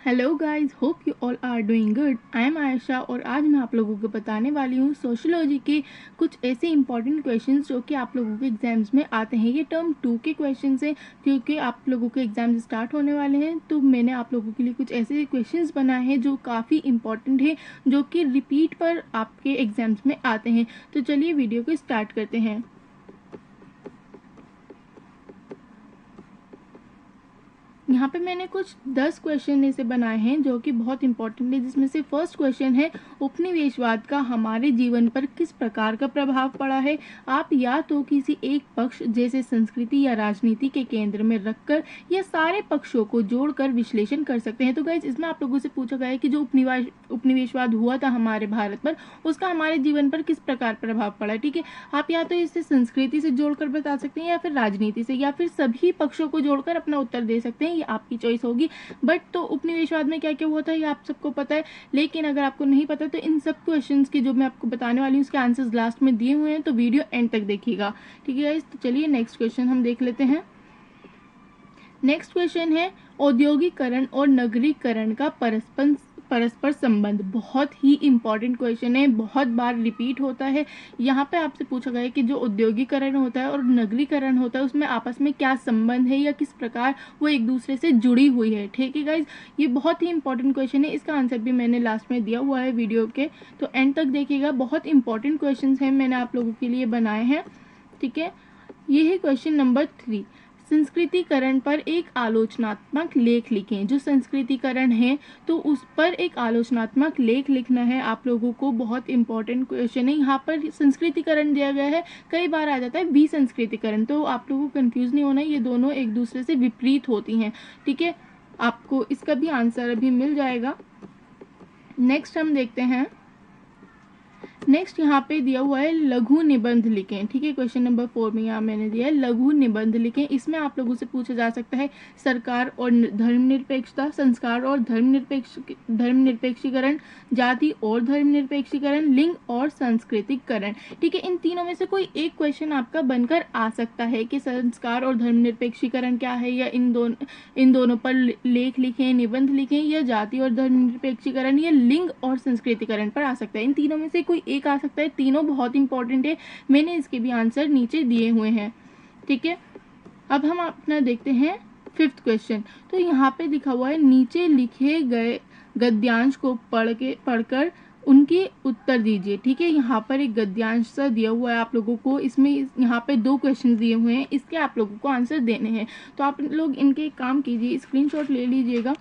Hello guys, hope you all are doing good. I am Ayesha और आज मैं आप लोगों को बताने वाली हूँ सोशियोलॉजी के कुछ ऐसे इंपॉर्टेंट क्वेश्चंस जो कि आप लोगों के एग्जाम्स में आते हैं। ये टर्म 2 के क्वेश्चंस हैं क्योंकि आप लोगों के एग्जाम्स स्टार्ट होने वाले हैं, तो मैंने आप लोगों के लिए कुछ ऐसे क्वेश्चंस बनाए हैं जो काफ़ी इंपॉर्टेंट है, जो कि रिपीट पर आपके एग्जाम्स में आते हैं। तो चलिए वीडियो को स्टार्ट करते हैं। यहाँ पे मैंने कुछ 10 क्वेश्चन ऐसे बनाए हैं जो कि बहुत इंपॉर्टेंट है, जिसमें से फर्स्ट क्वेश्चन है, उपनिवेशवाद का हमारे जीवन पर किस प्रकार का प्रभाव पड़ा है। आप या तो किसी एक पक्ष जैसे संस्कृति या राजनीति के केंद्र में रखकर या सारे पक्षों को जोड़कर विश्लेषण कर सकते हैं। तो गाइज, इसमें आप लोगों से पूछा गया है कि जो उपनिवेशवाद हुआ था हमारे भारत पर, उसका हमारे जीवन पर किस प्रकार प्रभाव पड़ा है। ठीक है, आप या तो इसे संस्कृति से जोड़कर बता सकते हैं या फिर राजनीति से, या फिर सभी पक्षों को जोड़कर अपना उत्तर दे सकते हैं, ये आपकी चॉइस होगी। बट तो उपनिवेशवाद में क्या क्या हुआ था ये आप सबको पता है, लेकिन अगर आपको नहीं पता तो इन सब क्वेश्चंस की जो मैं आपको बताने वाली हूँ उसके आंसर्स लास्ट में दिए हुए हैं, तो वीडियो एंड तक देखिएगा। ठीक है गाइस, तो चलिए नेक्स्ट क्वेश्चन हम देख लेते हैं। नेक्स्ट क्वेश्चन है, औद्योगिकरण और नगरीकरण का परस्पर संबंध। बहुत ही इंपॉर्टेंट क्वेश्चन है, बहुत बार रिपीट होता है। यहाँ पे आपसे पूछा गया है कि जो औद्योगिकरण होता है और नगरीकरण होता है उसमें आपस में क्या संबंध है या किस प्रकार वो एक दूसरे से जुड़ी हुई है। ठीक है गाइज, ये बहुत ही इंपॉर्टेंट क्वेश्चन है, इसका आंसर भी मैंने लास्ट में दिया हुआ है वीडियो के, तो एंड तक देखिएगा। बहुत इंपॉर्टेंट क्वेश्चन हैं, मैंने आप लोगों के लिए बनाए हैं। ठीक है, ये है क्वेश्चन नंबर 3। संस्कृतिकरण पर एक आलोचनात्मक लेख लिखें। जो संस्कृतिकरण है तो उस पर एक आलोचनात्मक लेख लिखना है आप लोगों को। बहुत इंपॉर्टेंट क्वेश्चन है। यहाँ पर संस्कृतिकरण दिया गया है, कई बार आ जाता है विसंस्कृतिकरण, तो आप लोगों को कंफ्यूज नहीं होना, ये दोनों एक दूसरे से विपरीत होती हैं। ठीक है, आपको इसका भी आंसर अभी मिल जाएगा। नेक्स्ट हम देखते हैं। नेक्स्ट यहाँ पे दिया हुआ है लघु निबंध लिखें। ठीक है, क्वेश्चन नंबर 4 में यहाँ मैंने दिया है लघु निबंध लिखें। इसमें आप लोगों से पूछा जा सकता है सरकार और धर्मनिरपेक्षता, संस्कार और धर्मनिरपेक्षीकरण, जाति और धर्मनिरपेक्षीकरण, लिंग और सांस्कृतिककरण। ठीक है, इन तीनों में से कोई एक क्वेश्चन आपका बनकर आ सकता है कि संस्कार और धर्मनिरपेक्षीकरण क्या है, या इन दोनों पर लेख लिखें, निबंध लिखें, या जाति और धर्मनिरपेक्षीकरण या लिंग और संस्कृतिकरण पर आ सकता है। इन तीनों में से कोई एक आ सकता है, तीनों बहुत इंपॉर्टेंट है, मैंने इसके भी आंसर नीचे दिए हुए हैं। ठीक है, अब हम अपना देखते हैं 5th क्वेश्चन। तो यहाँ पे दिखा हुआ है, नीचे लिखे गए गद्यांश को पढ़कर उनके उत्तर दीजिए। ठीक है, यहाँ पर एक गद्यांश सा दिया हुआ है आप लोगों को, इसमें यहाँ पे 2 क्वेश्चन दिए हुए हैं, इसके आप लोगों को आंसर देने हैं। तो आप लोग इनके काम कीजिए, स्क्रीनशॉट ले लीजिएगा।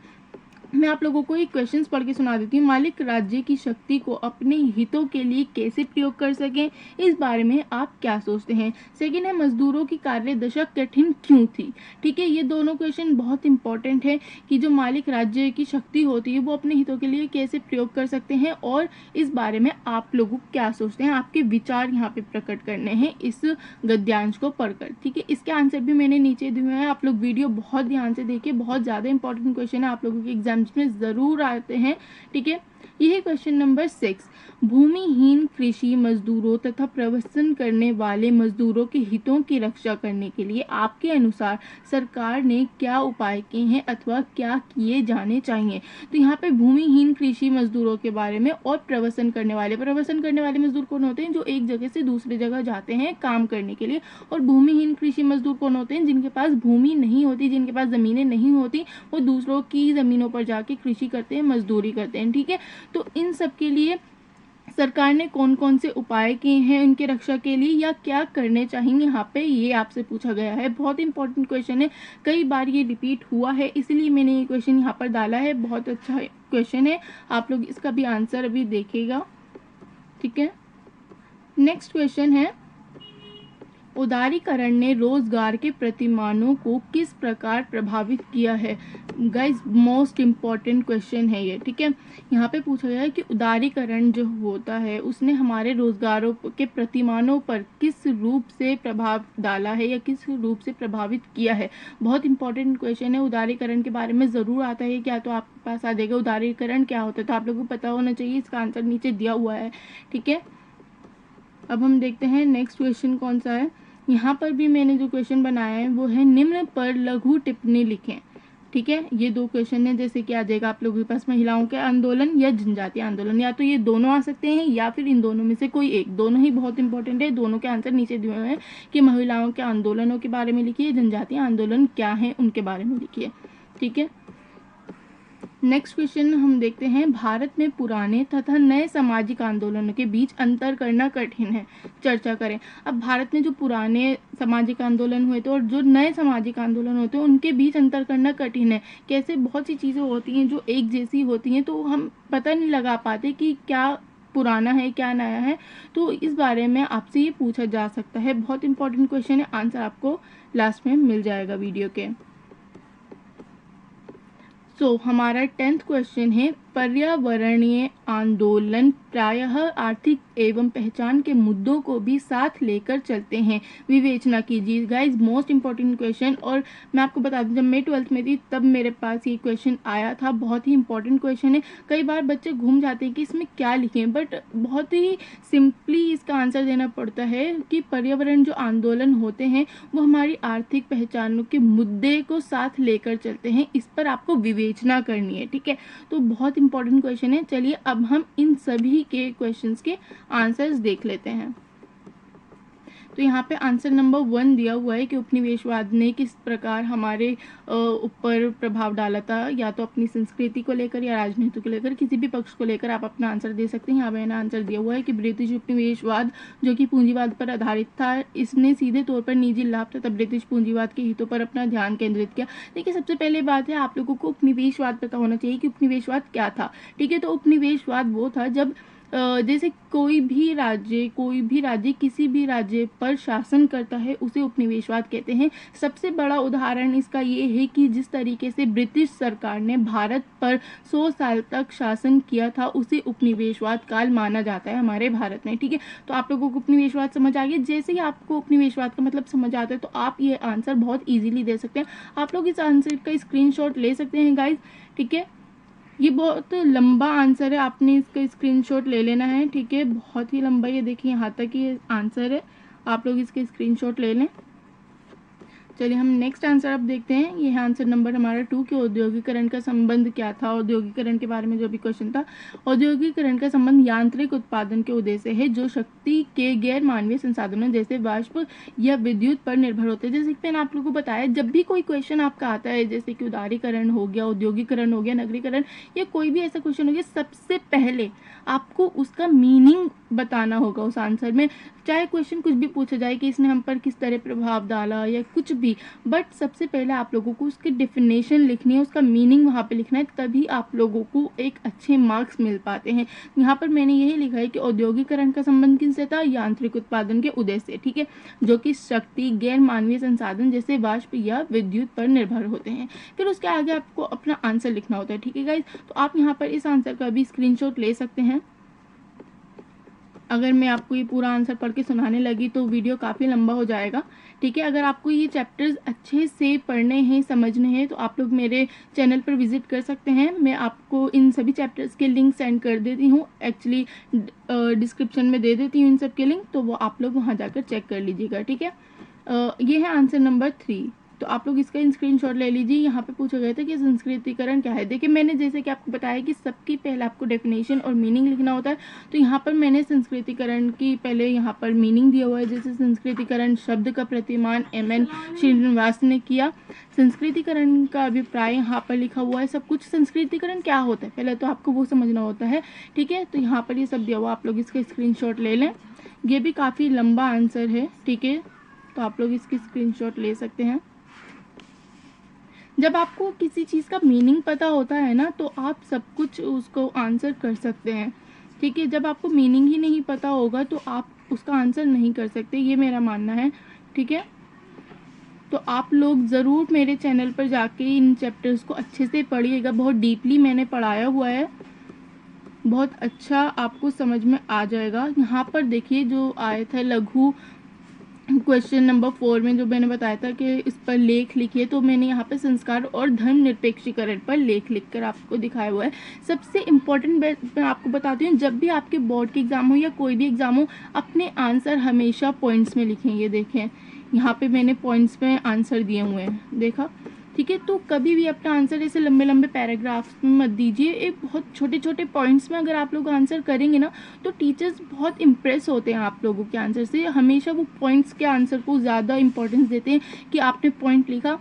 मैं आप लोगों को एक क्वेश्चंस पढ़ के सुना देती हूँ। मालिक राज्य की शक्ति को अपने हितों के लिए कैसे प्रयोग कर सकें, इस बारे में आप क्या सोचते हैं। सेकंड है, मजदूरों की कार्य दशा कठिन क्यों थी। ठीक है, ये दोनों क्वेश्चन बहुत इंपॉर्टेंट है कि जो मालिक राज्य की शक्ति होती है वो अपने हितों के लिए कैसे प्रयोग कर सकते हैं, और इस बारे में आप लोग क्या सोचते हैं। आपके विचार यहाँ पे प्रकट करने हैं इस गद्यांश को पढ़कर। ठीक है, इसके आंसर भी मैंने नीचे दिए हुए हैं, आप लोग वीडियो बहुत ध्यान से देखिए, बहुत ज़्यादा इंपॉर्टेंट क्वेश्चन है, आप लोगों के एग्जाम में ज़रूर आते हैं। ठीक है, यह है क्वेश्चन नंबर 6। भूमिहीन कृषि मजदूरों तथा प्रवसन करने वाले मजदूरों के हितों की रक्षा करने के लिए आपके अनुसार सरकार ने क्या उपाय किए हैं अथवा क्या किए जाने चाहिए। तो यहाँ पे भूमिहीन कृषि मजदूरों के बारे में, और प्रवसन करने वाले मजदूर कौन होते हैं, जो एक जगह से दूसरी जगह जाते हैं काम करने के लिए। और भूमिहीन कृषि मजदूर कौन होते हैं, जिनके पास भूमि नहीं होती, जिनके पास जमीनें नहीं होती, वो दूसरों की जमीनों पर जाके कृषि करते हैं, मजदूरी करते हैं। ठीक है, तो इन सब के लिए सरकार ने कौन कौन से उपाय किए हैं उनकी रक्षा के लिए, या क्या करने चाहिए, यहाँ पे ये आपसे पूछा गया है। बहुत इंपॉर्टेंट क्वेश्चन है, कई बार ये रिपीट हुआ है, इसलिए मैंने ये क्वेश्चन यहाँ पर डाला है। बहुत अच्छा क्वेश्चन है, आप लोग इसका भी आंसर अभी देखिएगा। ठीक है, नेक्स्ट क्वेश्चन है, उदारीकरण ने रोजगार के प्रतिमानों को किस प्रकार प्रभावित किया है। गाइज, मोस्ट इम्पॉर्टेंट क्वेश्चन है ये। ठीक है, यहाँ पे पूछा गया है कि उदारीकरण जो होता है उसने हमारे रोजगारों के प्रतिमानों पर किस रूप से प्रभाव डाला है या किस रूप से प्रभावित किया है। बहुत इंपॉर्टेंट क्वेश्चन है, उदारीकरण के बारे में ज़रूर आता है क्या, तो आपके पास आ जाएगा उदारीकरण क्या होता है, तो आप लोगों को पता होना चाहिए, इसका आंसर नीचे दिया हुआ है। ठीक है, अब हम देखते हैं नेक्स्ट क्वेश्चन कौन सा है। यहाँ पर भी मैंने जो क्वेश्चन बनाया है वो है, निम्न पर लघु टिप्पणी लिखें। ठीक है, ये 2 क्वेश्चन है। जैसे कि आ जाएगा आप लोगों के पास महिलाओं के आंदोलन या जनजातीय आंदोलन, या तो ये दोनों आ सकते हैं या फिर इन दोनों में से कोई एक। दोनों ही बहुत इंपॉर्टेंट है, दोनों के आंसर नीचे दिए हुए हैं कि महिलाओं के आंदोलनों के बारे में लिखिए, जनजातीय आंदोलन क्या है उनके बारे में लिखिए। ठीक है, नेक्स्ट क्वेश्चन हम देखते हैं, भारत में पुराने तथा नए सामाजिक आंदोलनों के बीच अंतर करना कठिन है, चर्चा करें। अब भारत में जो पुराने सामाजिक आंदोलन हुए थे और जो नए सामाजिक आंदोलन होते हैं उनके बीच अंतर करना कठिन है। कैसे, बहुत सी चीज़ें होती हैं जो एक जैसी होती हैं तो हम पता नहीं लगा पाते कि क्या पुराना है क्या नया है, तो इस बारे में आपसे ये पूछा जा सकता है। बहुत इंपॉर्टेंट क्वेश्चन है, आंसर आपको लास्ट में मिल जाएगा वीडियो के। हमारा 10th क्वेश्चन है, पर्यावरणीय आंदोलन प्रायः आर्थिक एवं पहचान के मुद्दों को भी साथ लेकर चलते हैं, विवेचना कीजिए। गाइज मोस्ट इंपॉर्टेंट क्वेश्चन, और मैं आपको बता दूं जब मैं 12th में थी तब मेरे पास ये क्वेश्चन आया था। बहुत ही इंपॉर्टेंट क्वेश्चन है। कई बार बच्चे घूम जाते हैं कि इसमें क्या लिखें, बट बहुत ही सिंपली इसका आंसर देना पड़ता है कि पर्यावरण जो आंदोलन होते हैं वो हमारी आर्थिक पहचानों के मुद्दे को साथ लेकर चलते हैं, इस पर आपको विवेचना करनी है। ठीक है, तो बहुत इंपॉर्टेंट क्वेश्चन है। चलिए अब हम इन सभी के क्वेश्चंस के आंसर्स देख लेते हैं। तो यहाँ पे आंसर नंबर 1 दिया हुआ है कि उपनिवेशवाद ने किस प्रकार हमारे ऊपर प्रभाव डाला था, या तो अपनी संस्कृति को लेकर या राजनीति को लेकर, किसी भी पक्ष को लेकर आप अपना आंसर दे सकते हैं। यहाँ मैंने आंसर दिया हुआ है कि ब्रिटिश उपनिवेशवाद जो कि पूंजीवाद पर आधारित था, इसने सीधे तौर पर निजी लाभ तथा ब्रिटिश पूंजीवाद के हितों पर अपना ध्यान केंद्रित किया। देखिए, सबसे पहले बात है आप लोगों को उपनिवेशवाद पता होना चाहिए कि उपनिवेशवाद क्या था। ठीक है, तो उपनिवेशवाद वो था जब जैसे कोई भी राज्य किसी भी राज्य पर शासन करता है, उसे उपनिवेशवाद कहते हैं। सबसे बड़ा उदाहरण इसका ये है कि जिस तरीके से ब्रिटिश सरकार ने भारत पर 100 साल तक शासन किया था, उसे उपनिवेशवाद काल माना जाता है हमारे भारत में। ठीक है, तो आप लोगों को उपनिवेशवाद समझ आ गया। जैसे ही आपको उपनिवेशवाद का मतलब समझ आता है तो आप ये आंसर बहुत ईजिली दे सकते हैं। आप लोग इस आंसर का स्क्रीनशॉट ले सकते हैं गाइज। ठीक है, ये बहुत लंबा आंसर है, आपने इसका स्क्रीनशॉट ले लेना है। ठीक है, बहुत ही लंबा, ये देखिए यहाँ तक ये आंसर है, आप लोग इसके स्क्रीनशॉट ले लें। चलिए हम नेक्स्ट आंसर अब देखते हैं। ये है आंसर नंबर हमारा 2 कि औद्योगिकरण का संबंध क्या था। औद्योगिकरण के बारे में जो भी क्वेश्चन था, औद्योगिकरण का संबंध यांत्रिक उत्पादन के उद्देश्य से है जो शक्ति के गैर मानवीय संसाधनों जैसे वाष्प या विद्युत पर निर्भर होते हैं। जैसे कि मैंने आप लोगों को बताया, जब भी कोई क्वेश्चन आपका आता है, जैसे कि उदारीकरण हो गया, औद्योगिकरण हो गया, नगरीकरण, या कोई भी ऐसा क्वेश्चन हो गया, सबसे पहले आपको उसका मीनिंग बताना होगा उस आंसर में। चाहे क्वेश्चन कुछ भी पूछा जाए कि इसने हम पर किस तरह प्रभाव डाला या कुछ भी, बट सबसे पहले आप लोगों को उसकी डेफिनेशन लिखनी है, उसका मीनिंग वहाँ पे लिखना है, तभी आप लोगों को एक अच्छे मार्क्स मिल पाते हैं। यहाँ पर मैंने यही लिखा है कि औद्योगिकरण का संबंध किनसे था, यांत्रिक उत्पादन के उद्देश्य से। ठीक है, जो कि शक्ति, गैर मानवीय संसाधन जैसे वाष्प या विद्युत पर निर्भर होते हैं। फिर उसके आगे आपको अपना आंसर लिखना होता है। ठीक है गाइज, तो आप यहाँ पर इस आंसर का भी स्क्रीनशॉट ले सकते हैं। अगर मैं आपको ये पूरा आंसर पढ़ के सुनाने लगी तो वीडियो काफ़ी लंबा हो जाएगा। ठीक है, अगर आपको ये चैप्टर्स अच्छे से पढ़ने हैं, समझने हैं, तो आप लोग मेरे चैनल पर विजिट कर सकते हैं। मैं आपको इन सभी चैप्टर्स के लिंक सेंड कर देती हूँ, एक्चुअली डिस्क्रिप्शन में दे देती हूँ इन सब के लिंक, तो वो आप लोग वहाँ जाकर चेक कर लीजिएगा। ठीक है, ये है आंसर नंबर 3, तो आप लोग इसका स्क्रीनशॉट ले लीजिए। यहाँ पे पूछा गया था कि संस्कृतिकरण क्या है। देखिए, मैंने जैसे कि आपको बताया कि सबकी पहले आपको डेफिनेशन और मीनिंग लिखना होता है, तो यहाँ पर मैंने संस्कृतिकरण की पहले यहाँ पर मीनिंग दिया हुआ है। जैसे संस्कृतिकरण शब्द का प्रतिमान MN श्रीनिवास ने किया। संस्कृतिकरण का अभिप्राय यहाँ पर लिखा हुआ है सब कुछ। संस्कृतिकरण क्या होता है पहले तो आपको वो समझना होता है। ठीक है, तो यहाँ पर ये सब दिया हुआ, आप लोग इसका स्क्रीनशॉट ले लें। ये भी काफ़ी लंबा आंसर है। ठीक है, तो आप लोग इसकी स्क्रीनशॉट ले सकते हैं। जब आपको किसी चीज़ का मीनिंग पता होता है ना, तो आप सब कुछ उसको आंसर कर सकते हैं। ठीक है, जब आपको मीनिंग ही नहीं पता होगा तो आप उसका आंसर नहीं कर सकते, ये मेरा मानना है। ठीक है, तो आप लोग ज़रूर मेरे चैनल पर जाके इन चैप्टर्स को अच्छे से पढ़िएगा। बहुत डीपली मैंने पढ़ाया हुआ है, बहुत अच्छा आपको समझ में आ जाएगा। यहाँ पर देखिए जो आया था लघु क्वेश्चन नंबर 4 में जो मैंने बताया था कि इस पर लेख लिखिए, तो मैंने यहाँ पे संस्कार और धर्मनिरपेक्षीकरण पर लेख लिखकर आपको दिखाया हुआ है। सबसे इम्पोर्टेंट मैं आपको बताती हूँ, जब भी आपके बोर्ड के एग्जाम हो या कोई भी एग्जाम हो, अपने आंसर हमेशा पॉइंट्स में लिखें। ये देखें, यहाँ पे मैंने पॉइंट्स में आंसर दिए हुए हैं, देखा। ठीक है। तो कभी भी अपना आंसर ऐसे लंबे लंबे पैराग्राफ्स में मत दीजिए, एक बहुत छोटे छोटे पॉइंट्स में अगर आप लोग आंसर करेंगे ना तो टीचर्स बहुत इम्प्रेस होते हैं आप लोगों के आंसर से। हमेशा वो पॉइंट्स के आंसर को ज़्यादा इंपॉर्टेंस देते हैं कि आपने पॉइंट लिखा,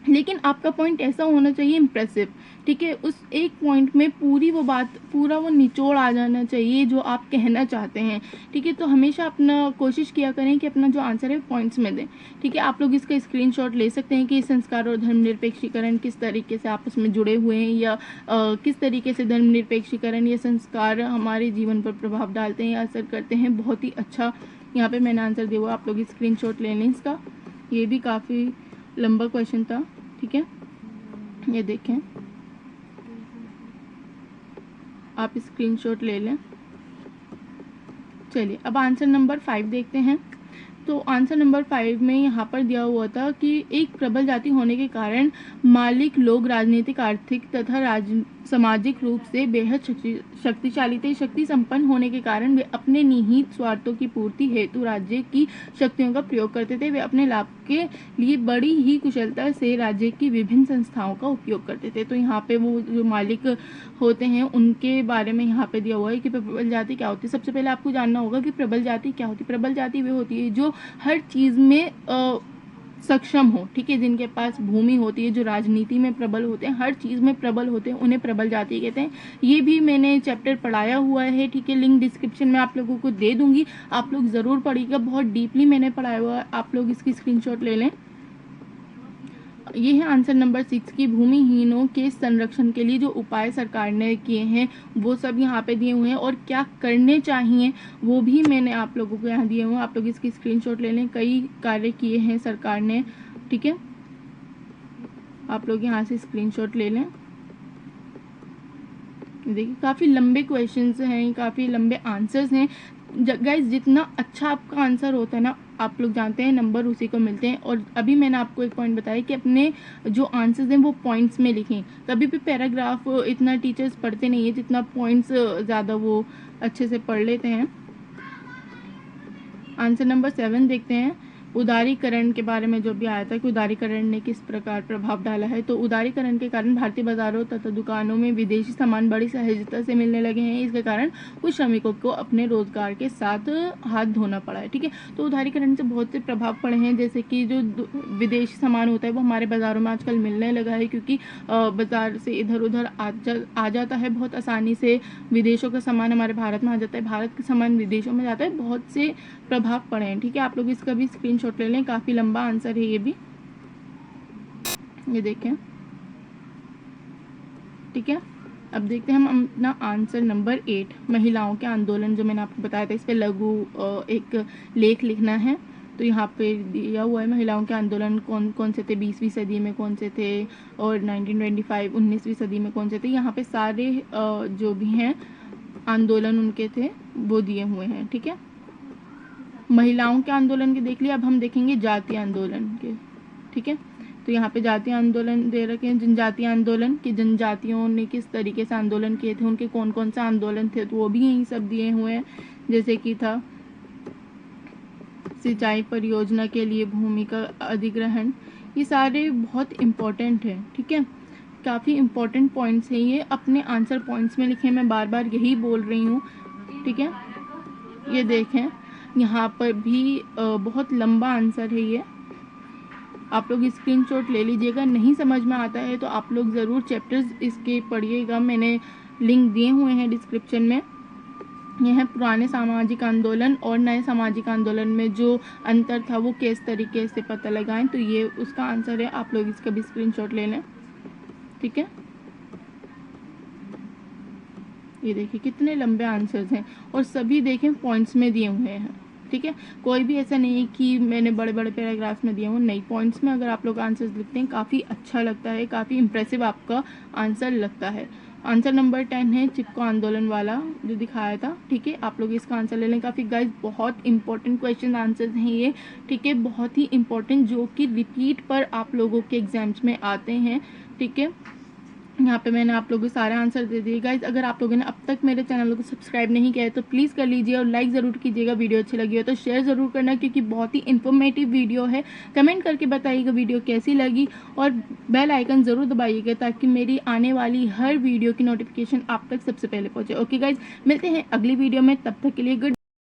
लेकिन आपका पॉइंट ऐसा होना चाहिए इम्प्रेसिव, ठीक है। उस एक पॉइंट में पूरी वो बात, पूरा वो निचोड़ आ जाना चाहिए जो आप कहना चाहते हैं, ठीक है। तो हमेशा अपना कोशिश किया करें कि अपना जो आंसर है पॉइंट्स में दें, ठीक है। आप लोग इसका स्क्रीनशॉट ले सकते हैं कि संस्कार और धर्मनिरपेक्षीकरण किस तरीके से आपस में जुड़े हुए हैं, या किस तरीके से धर्मनिरपेक्षीकरण या संस्कार हमारे जीवन पर प्रभाव डालते हैं या असर करते हैं। बहुत ही अच्छा यहाँ पे मैंने आंसर दिया हुआ, आप लोग स्क्रीनशॉट ले लें इसका। ये भी काफ़ी लंबा क्वेश्चन था, ठीक है। ये देखें, आप स्क्रीनशॉट ले लें। चलिए अब आंसर नंबर 5 देखते हैं। तो आंसर नंबर 5 में यहाँ पर दिया हुआ था कि एक प्रबल जाति होने के कारण मालिक लोग राजनीतिक, आर्थिक तथा सामाजिक रूप से बेहद शक्तिशाली थे। शक्ति संपन्न होने के कारण वे अपने निहित स्वार्थों की पूर्ति हेतु राज्य की शक्तियों का प्रयोग करते थे। वे अपने लाभ के लिए बड़ी ही कुशलता से राज्य की विभिन्न संस्थाओं का उपयोग करते थे। तो यहाँ पे वो जो मालिक होते हैं उनके बारे में यहाँ पे दिया हुआ है कि प्रबल जाति क्या होती है। सबसे पहले आपको जानना होगा कि प्रबल जाति क्या होती है। प्रबल जाति वे होती है जो हर चीज़ में सक्षम हो, ठीक है। जिनके पास भूमि होती है, जो राजनीति में प्रबल होते हैं, हर चीज़ में प्रबल होते हैं, उन्हें प्रबल जाति कहते हैं। ये भी मैंने चैप्टर पढ़ाया हुआ है, ठीक है। लिंक डिस्क्रिप्शन में आप लोगों को दे दूंगी, आप लोग ज़रूर पढ़िएगा, बहुत डीपली मैंने पढ़ाया हुआ है। आप लोग इसकी स्क्रीनशॉट ले लें। ये है आंसर नंबर 6 की भूमिहीनों के संरक्षण के लिए जो उपाय सरकार ने किए हैं वो सब यहाँ पे दिए हुए हैं, और क्या करने चाहिए वो भी मैंने आप लोगों को यहाँ दिए हुए हैं। आप लोग इसकी स्क्रीनशॉट ले लें। कई कार्य किए हैं सरकार ने, ठीक है। आप लोग यहाँ से स्क्रीनशॉट ले लें। देखिए काफ़ी लंबे क्वेश्चंस हैं, काफ़ी लंबे आंसर्स हैं। गाइस जितना अच्छा आपका आंसर होता है ना, आप लोग जानते हैं नंबर उसी को मिलते हैं। और अभी मैंने आपको एक पॉइंट बताया कि अपने जो आंसर्स हैं वो पॉइंट्स में लिखें। कभी भी पैराग्राफ इतना टीचर्स पढ़ते नहीं है जितना पॉइंट्स ज़्यादा वो अच्छे से पढ़ लेते हैं। आंसर नंबर 7 देखते हैं। उदारीकरण के बारे में जो भी आया था कि उदारीकरण ने किस प्रकार प्रभाव डाला है। तो उदारीकरण के कारण भारतीय बाजारों तथा दुकानों में विदेशी सामान बड़ी सहजता से मिलने लगे हैं। इसके कारण कुछ श्रमिकों को अपने रोजगार के साथ हाथ धोना पड़ा है, ठीक है। तो उदारीकरण से बहुत से प्रभाव पड़े हैं, जैसे कि जो विदेशी सामान होता है वो हमारे बाज़ारों में आजकल मिलने लगा है, क्योंकि बाज़ार से इधर उधर आ जाता है बहुत आसानी से। विदेशों का सामान हमारे भारत में आ जाता है, भारत का सामान विदेशों में जाता है। बहुत से प्रभाव पड़े हैं, ठीक है। आप लोग इसका भी स्क्रीनशॉट ले लें, काफ़ी लंबा आंसर है ये भी। ये देखें, ठीक है। अब देखते हैं हम अपना आंसर नंबर 8, महिलाओं के आंदोलन, जो मैंने आपको बताया था इस पे लघु एक लेख लिखना है। तो यहाँ पे दिया हुआ है महिलाओं के आंदोलन कौन कौन से थे, 20वीं सदी में कौन से थे, और 1925 19वीं सदी में कौन से थे। यहाँ पे सारे जो भी हैं आंदोलन उनके थे वो दिए हुए हैं, ठीक है। महिलाओं के आंदोलन के देख लिया, अब हम देखेंगे जातीय आंदोलन के, ठीक है। तो यहाँ पे जातीय आंदोलन दे रखे हैं, जनजातीय आंदोलन कि जनजातियों ने किस तरीके से आंदोलन किए थे, उनके कौन कौन से आंदोलन थे, तो वो भी यही सब दिए हुए हैं। जैसे कि था सिंचाई परियोजना के लिए भूमि का अधिग्रहण, ये सारे बहुत इम्पोर्टेंट है, ठीक है। काफ़ी इम्पोर्टेंट पॉइंट्स हैं ये, अपने आंसर पॉइंट्स में लिखें, मैं बार बार यही बोल रही हूँ, ठीक है। ये देखें यहाँ पर भी बहुत लंबा आंसर है ये, आप लोग स्क्रीनशॉट ले लीजिएगा। नहीं समझ में आता है तो आप लोग ज़रूर चैप्टर्स इसके पढ़िएगा, मैंने लिंक दिए हुए हैं डिस्क्रिप्शन में। यह है पुराने सामाजिक आंदोलन और नए सामाजिक आंदोलन में जो अंतर था वो किस तरीके से पता लगाएं, तो ये उसका आंसर है। आप लोग इसका भी स्क्रीनशॉट ले लें, ठीक है। ये देखिए कितने लंबे आंसर्स हैं, और सभी देखें पॉइंट्स में दिए हुए हैं, ठीक है। कोई भी ऐसा नहीं है कि मैंने बड़े बड़े पैराग्राफ्स में दिए हूँ, नहीं, पॉइंट्स में अगर आप लोग आंसर्स लिखते हैं काफ़ी अच्छा लगता है, काफ़ी इंप्रेसिव आपका आंसर लगता है। आंसर नंबर 10 है चिपको आंदोलन वाला जो दिखाया था, ठीक है। आप लोग इसका आंसर ले लें। काफ़ी गाइस बहुत इंपॉर्टेंट क्वेश्चन आंसर्स हैं ये, ठीक है, बहुत ही इंपॉर्टेंट, जो कि रिपीट पर आप लोगों के एग्जाम्स में आते हैं, ठीक है। यहाँ पे मैंने आप लोगों को सारे आंसर दे दिए गाइज। अगर आप लोगों ने अब तक मेरे चैनल को सब्सक्राइब नहीं किया है तो प्लीज़ कर लीजिए और लाइक ज़रूर कीजिएगा। वीडियो अच्छी लगी हो तो शेयर ज़रूर करना, क्योंकि बहुत ही इन्फॉर्मेटिव वीडियो है। कमेंट करके बताइएगा वीडियो कैसी लगी और बेल आइकन ज़रूर दबाइएगा ताकि मेरी आने वाली हर वीडियो की नोटिफिकेशन आप तक सबसे पहले पहुँचे। ओके गाइज, मिलते हैं अगली वीडियो में, तब तक के लिए गुड।